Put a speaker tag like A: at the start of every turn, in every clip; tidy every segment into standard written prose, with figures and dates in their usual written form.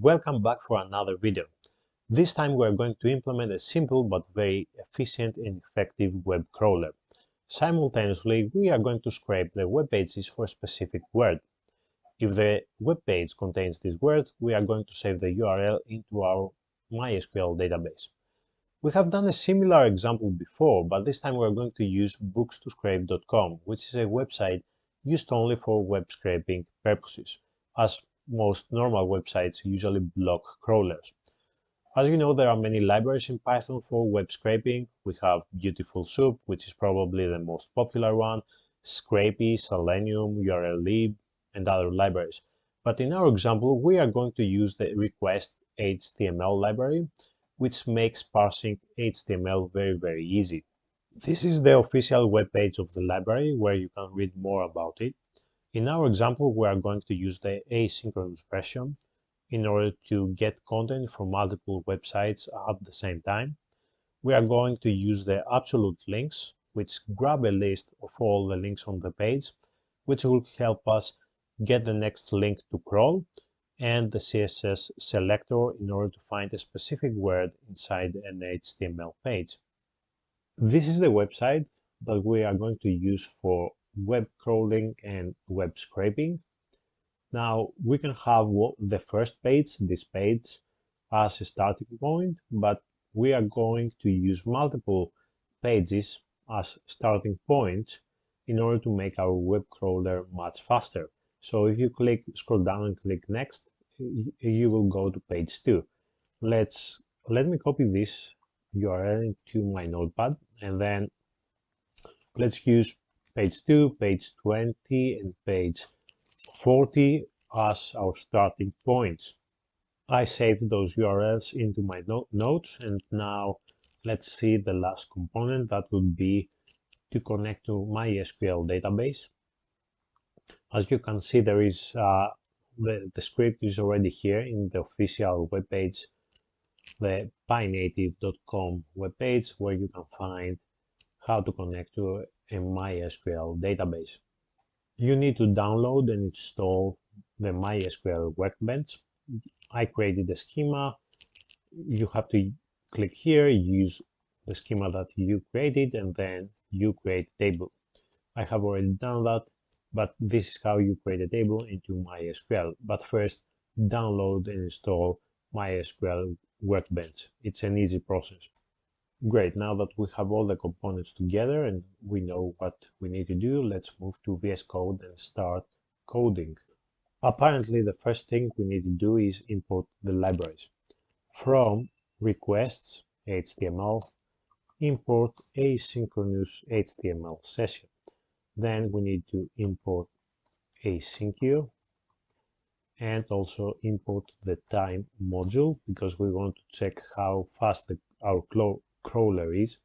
A: Welcome back for another video. This time we are going to implement a simple but very efficient and effective web crawler. Simultaneously, we are going to scrape the web pages for a specific word. If the web page contains this word, we are going to save the URL into our MySQL database. We have done a similar example before, but this time we are going to use bookstoscrape.com, which is a website used only for web scraping purposes, as most normal websites usually block crawlers. As you know, there are many libraries in Python for web scraping. We have Beautiful Soup, which is probably the most popular one, Scrapy, Selenium, URLlib, and other libraries. But in our example, we are going to use the request HTML library, which makes parsing HTML very easy. This is the official web page of the library where you can read more about it. In our example, we are going to use the asynchronous version in order to get content from multiple websites at the same time. We are going to use the absolute links, which grab a list of all the links on the page, which will help us get the next link to crawl, and the CSS selector in order to find a specific word inside an HTML page. This is the website that we are going to use for web crawling and web scraping. Now, we can have the first page, this page, as a starting point, but we are going to use multiple pages as starting points in order to make our web crawler much faster. So if you scroll down and click next, you will go to page 2. Let me copy this URL into my notepad, and then let's use page 2, page 20, and page 40 as our starting points. I saved those URLs into my notes, and now let's see the last component, that would be to connect to MySQL database. As you can see, there is the script is already here in the official webpage, the pynative.com webpage, where you can find how to connect to a MySQL database. You need to download and install the MySQL workbench. I created a schema. You have to click here, use the schema that you created, and then you create a table. I have already done that, but this is how you create a table into MySQL. But first, download and install MySQL workbench. It's an easy process. Great, now that we have all the components together and we know what we need to do, let's move to VS Code and start coding. Apparently, the first thing we need to do is import the libraries. From requests HTML, import asynchronous HTML session. Then we need to import async and also import the time module, because we want to check how fast our crawler is.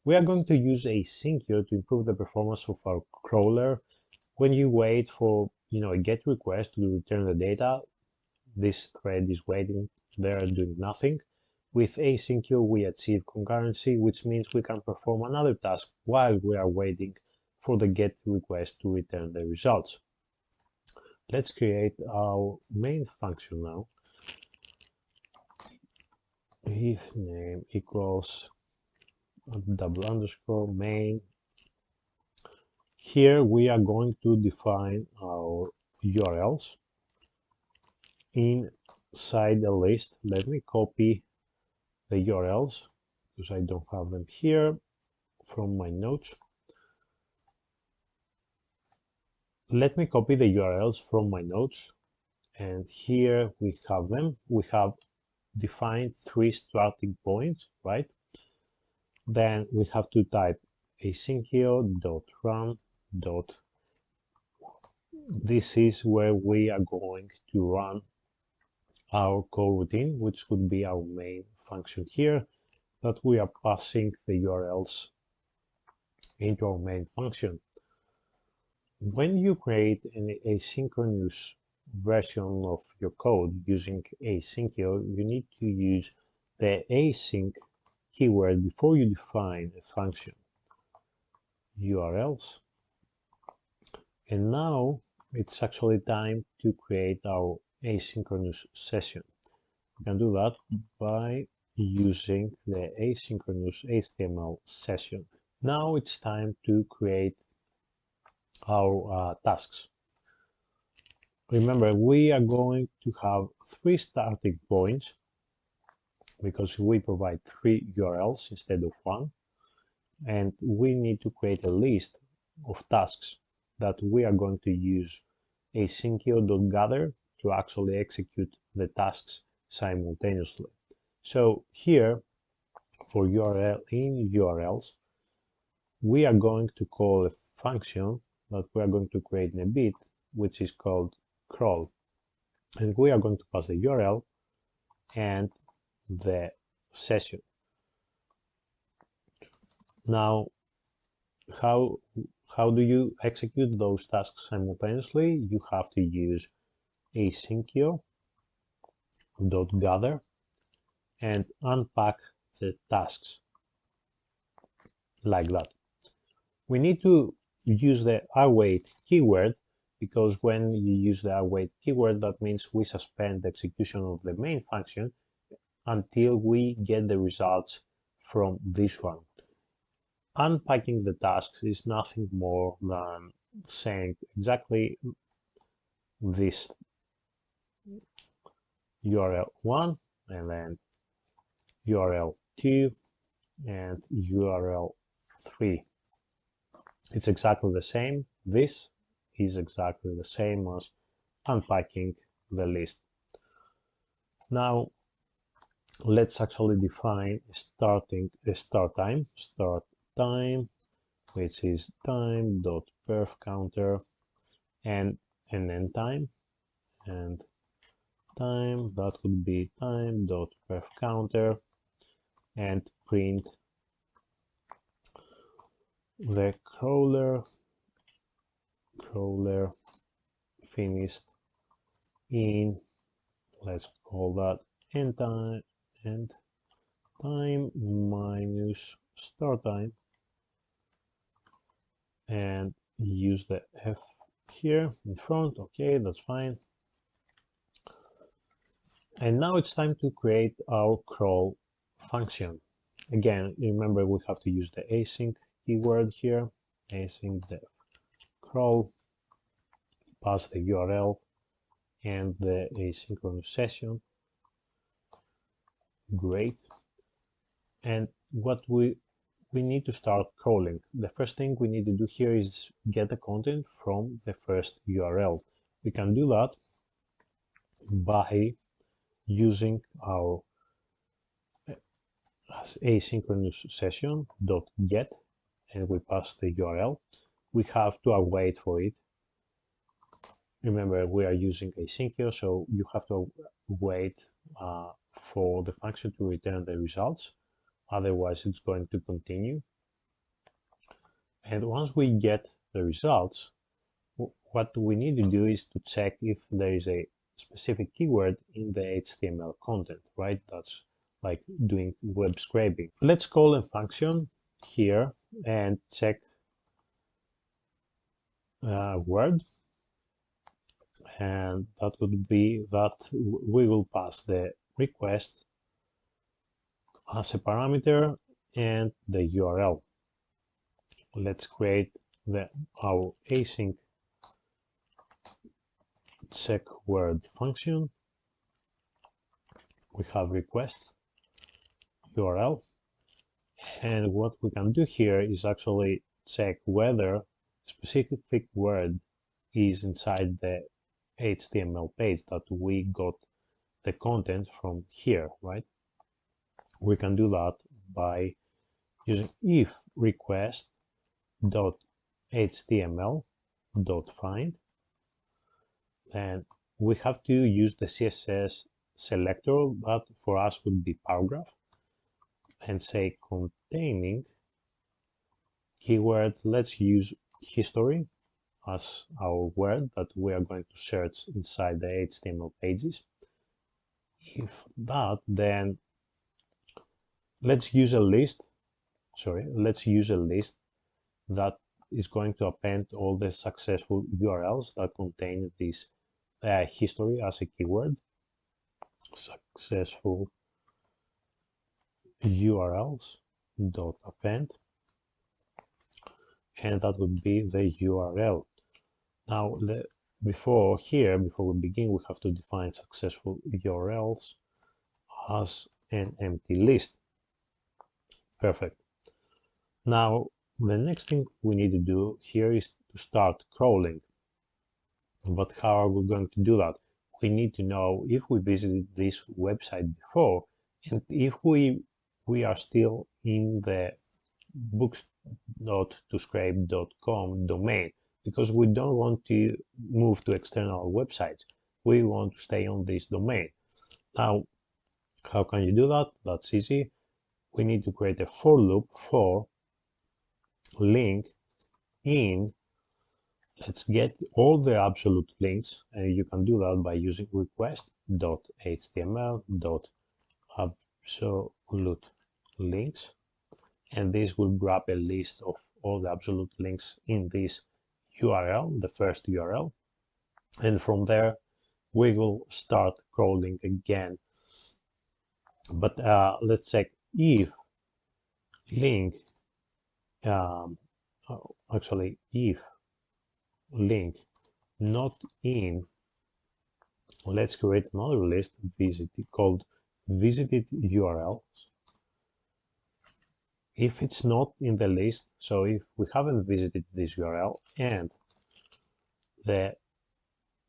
A: We are going to use async to improve the performance of our crawler. When you wait for a GET request to return the data, this thread is waiting there doing nothing. With async we achieve concurrency, which means we can perform another task while we are waiting for the GET request to return the results. Let's create our main function now. If name equals _ main. Here we are going to define our URLs inside a list. Let me copy the URLs because I don't have them here from my notes. Let me copy the URLs from my notes, and here we have them. We have defined 3 starting points, right? Then we have to type asyncio.run. This is where we are going to run our coroutine, which would be our main function here, that we are passing the URLs into our main function. When you create an asynchronous version of your code using async, you need to use the async keyword before you define a function. URLs. And now it's actually time to create our asynchronous session. We can do that by using the asynchronous HTML session. Now it's time to create our tasks. Remember, we are going to have 3 starting points because we provide 3 URLs instead of 1, and we need to create a list of tasks that we are going to use asyncio.gather to actually execute the tasks simultaneously. So here, for URL in URLs, we are going to call a function that we are going to create in a bit, which is called crawl, and we are going to pass the URL and the session. Now, how do you execute those tasks simultaneously? You have to use asyncio.gather and unpack the tasks like that. We need to use the await keyword because when you use the await keyword, that means we suspend the execution of the main function until we get the results from this one. Unpacking the tasks is nothing more than saying exactly this URL 1 and then URL 2 and URL 3. It's exactly the same. This is exactly the same as unpacking the list. Now let's actually define start time, which is time.perfCounter, and an end time, and time that would be time.perfCounter, and print the crawler finished in, let's call that end time minus start time, and use the F here in front. Okay, that's fine. And now it's time to create our crawl function. Again, remember we have to use the async keyword here, async def crawl, pass the URL and the asynchronous session. Great. And what we need to start crawling. The first thing we need to do here is get the content from the first URL. We can do that by using our asynchronous session.get, and we pass the URL. We have to await for it. Remember, we are using asyncio, so you have to wait for the function to return the results. Otherwise, it's going to continue. And once we get the results, what we need to do is to check if there is a specific keyword in the HTML content, right? That's like doing web scraping. Let's call a function here and check word, and that would be that we will pass the request as a parameter and the URL. Let's create our async check word function. We have request URL, and what we can do here is actually check whether a specific word is inside the HTML page that we got the content from here, right? We can do that by using if request.html.find, and we have to use the CSS selector that for us would be paragraph, and say containing keyword. Let's use history as our word that we are going to search inside the HTML pages. If that, then let's use a list that is going to append all the successful URLs that contain this history as a keyword, successful URLs dot append, and that would be the URL. Now, before we begin, we have to define successful URLs as an empty list. Perfect. Now, the next thing we need to do here is to start crawling. But how are we going to do that? We need to know if we visited this website before, and if we are still in the books.toscrape.com domain, because we don't want to move to external websites. We want to stay on this domain. Now, how can you do that? That's easy. We need to create a for loop for link in. Let's get all the absolute links, and you can do that by using request.html.absolute links, and this will grab a list of all the absolute links in this URL, the first URL, and from there we will start crawling again. But let's check if link if link not in, let's create another list called visited URL. If it's not in the list, so if we haven't visited this URL and the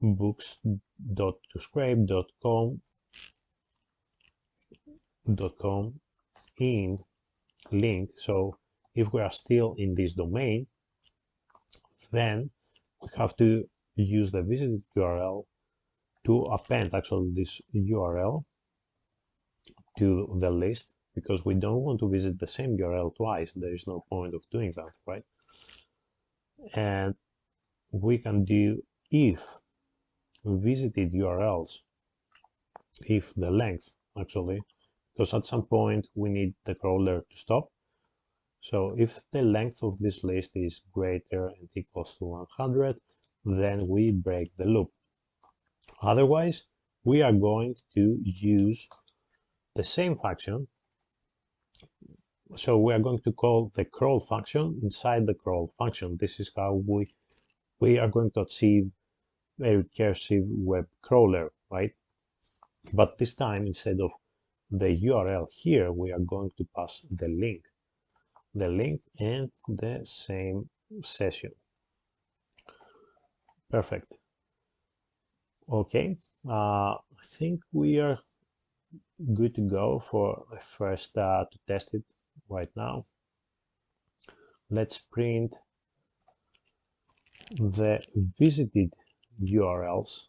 A: books.toscrape.com in link, so if we are still in this domain, then we have to use the visited URL to append actually this URL to the list, because we don't want to visit the same URL twice. There is no point of doing that, right? And we can do if visited URLs, if the length actually, because at some point we need the crawler to stop. So if the length of this list is greater and equals to 100, then we break the loop. Otherwise, we are going to use the same function. So we are going to call the crawl function inside the crawl function. This is how we are going to achieve a recursive web crawler, right? But this time, instead of the URL here, we are going to pass the link and the same session. Perfect. Okay, I think we are good to go for first to test it right now. Let's print the visited URLs,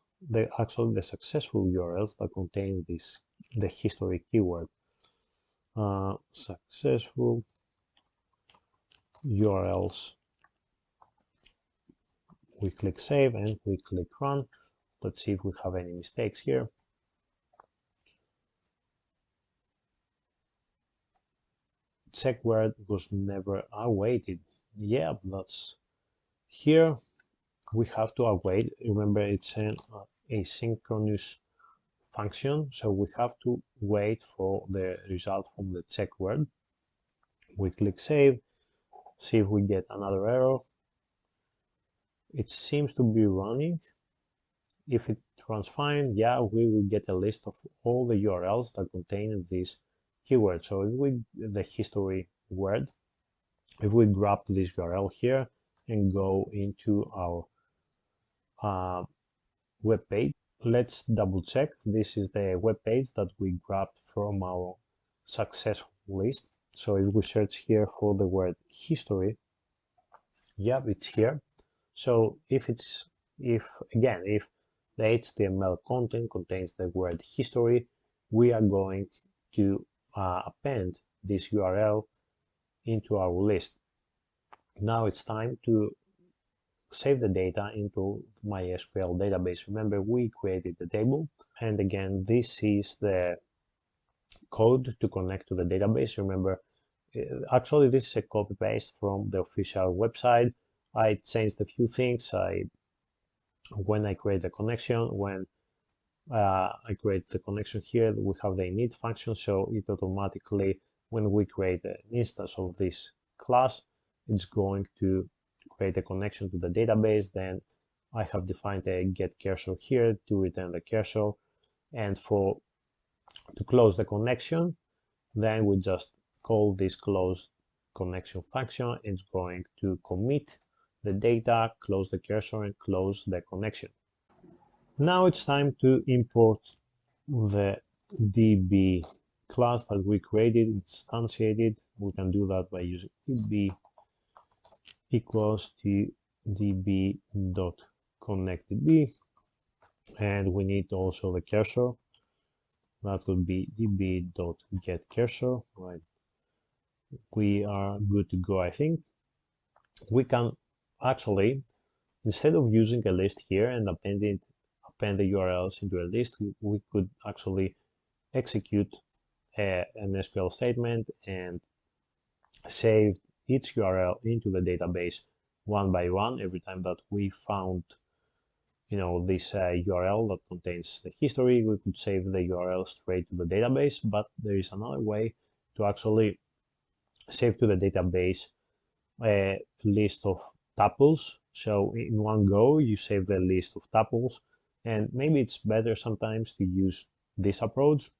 A: actually the successful URLs that contain the history keyword. Successful URLs. We click save and we click run. Let's see if we have any mistakes here. Check word was never awaited. Yeah, that's here. We have to await. Remember, it's an asynchronous function, so we have to wait for the result from the check word. We click save, see if we get another error. It seems to be running. If it runs fine, yeah, we will get a list of all the URLs that contain this keyword. So if the history word, if we grab this URL here and go into our web page, let's double check. This is the web page that we grabbed from our successful list. So if we search here for the word history, yeah, it's here. So if the HTML content contains the word history, we are going to append this URL into our list. Now it's time to save the data into MySQL database. Remember, we created the table, and again, this is the code to connect to the database. Remember, actually, this is a copy-paste from the official website. I changed a few things. I when I create the connection, when I create the connection here, we have the init function, so it automatically, when we create an instance of this class, it's going to create a connection to the database. Then I have defined a get cursor here to return the cursor, and to close the connection, then we just call this close connection function. It's going to commit the data, close the cursor, and close the connection. Now it's time to import the DB class that we created, instantiated. We can do that by using DB equals to db.connectDB, and we need also the cursor. That would be db.getCursor, right? We are good to go, I think. We can actually, instead of using a list here and append the URLs into a list, we could actually execute an SQL statement and save each URL into the database one by one. Every time that we found this URL that contains the history, we could save the URL straight to the database. But there is another way to actually save to the database a list of tuples. So in one go, you save the list of tuples, and maybe it's better sometimes to use this approach.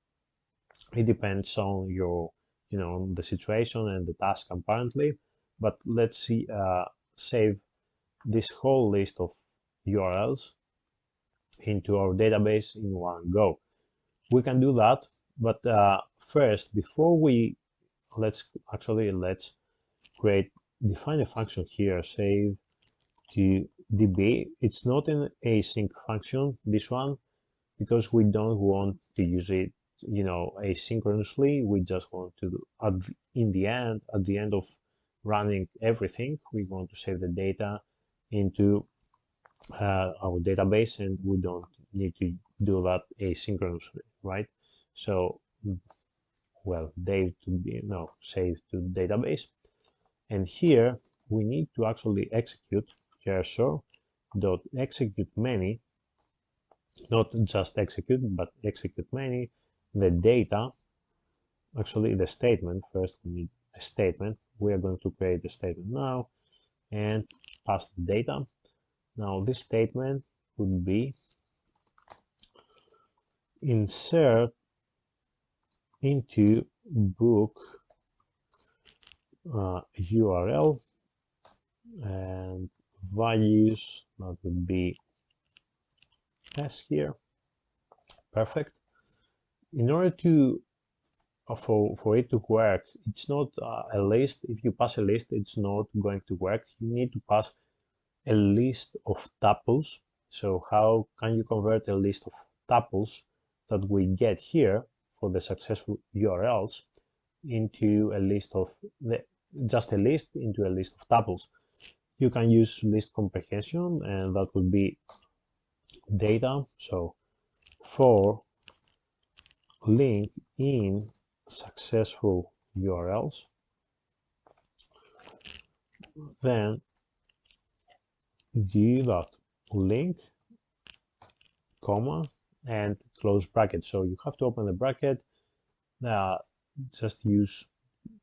A: It depends on your, the situation and the task apparently. But let's see, save this whole list of URLs into our database in one go. We can do that, but first, before let's define a function here, save to DB. It's not an async function, this one, because we don't want to use it, asynchronously. We just want to, at the end of running everything, we want to save the data into our database, and we don't need to do that asynchronously, right? So, well, save to database, and here we need to actually execute cursor.execute many, not just execute, but execute many, the data, actually the statement. First we need a statement. We are going to create a statement now and pass the data. Now this statement would be insert into book URL, and values, that would be s here. Perfect. In order to for it to work, it's not a list. If you pass a list, it's not going to work. You need to pass a list of tuples. So how can you convert a list of tuples that we get here for the successful URLs into a list of just a list into a list of tuples? You can use list comprehension, and that would be data. So for link in successful URLs, then do that link, comma, and close bracket. So you have to open the bracket, just use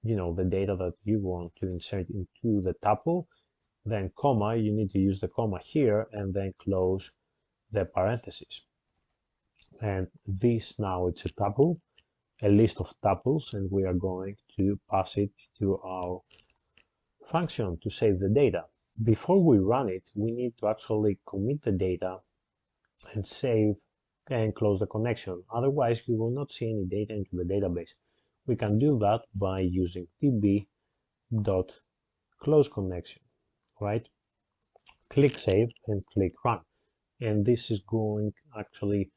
A: the data that you want to insert into the tuple, then comma, you need to use the comma here, and then close the parentheses. And this, now it's a tuple, a list of tuples, and we are going to pass it to our function to save the data. Before we run it, we need to actually commit the data and save and close the connection. Otherwise, you will not see any data into the database. We can do that by using db.closeConnection, right? Click save and click run. And this is going actually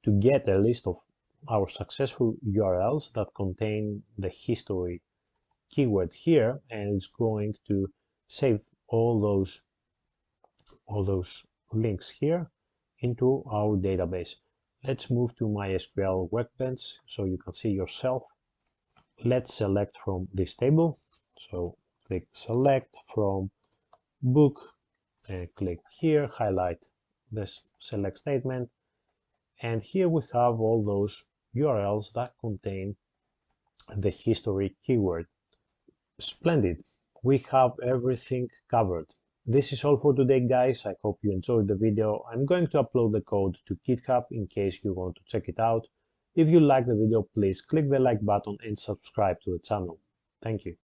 A: to get a list of our successful URLs that contain the history keyword here, and it's going to save all those links here into our database. Let's move to MySQL Workbench so you can see yourself. Let's select from this table. So click select from book and click here, highlight this select statement, and here we have all those URLs that contain the history keyword. Splendid, we have everything covered. This is all for today, guys. I hope you enjoyed the video. I'm going to upload the code to GitHub in case you want to check it out. If you like the video, please click the like button and subscribe to the channel. Thank you.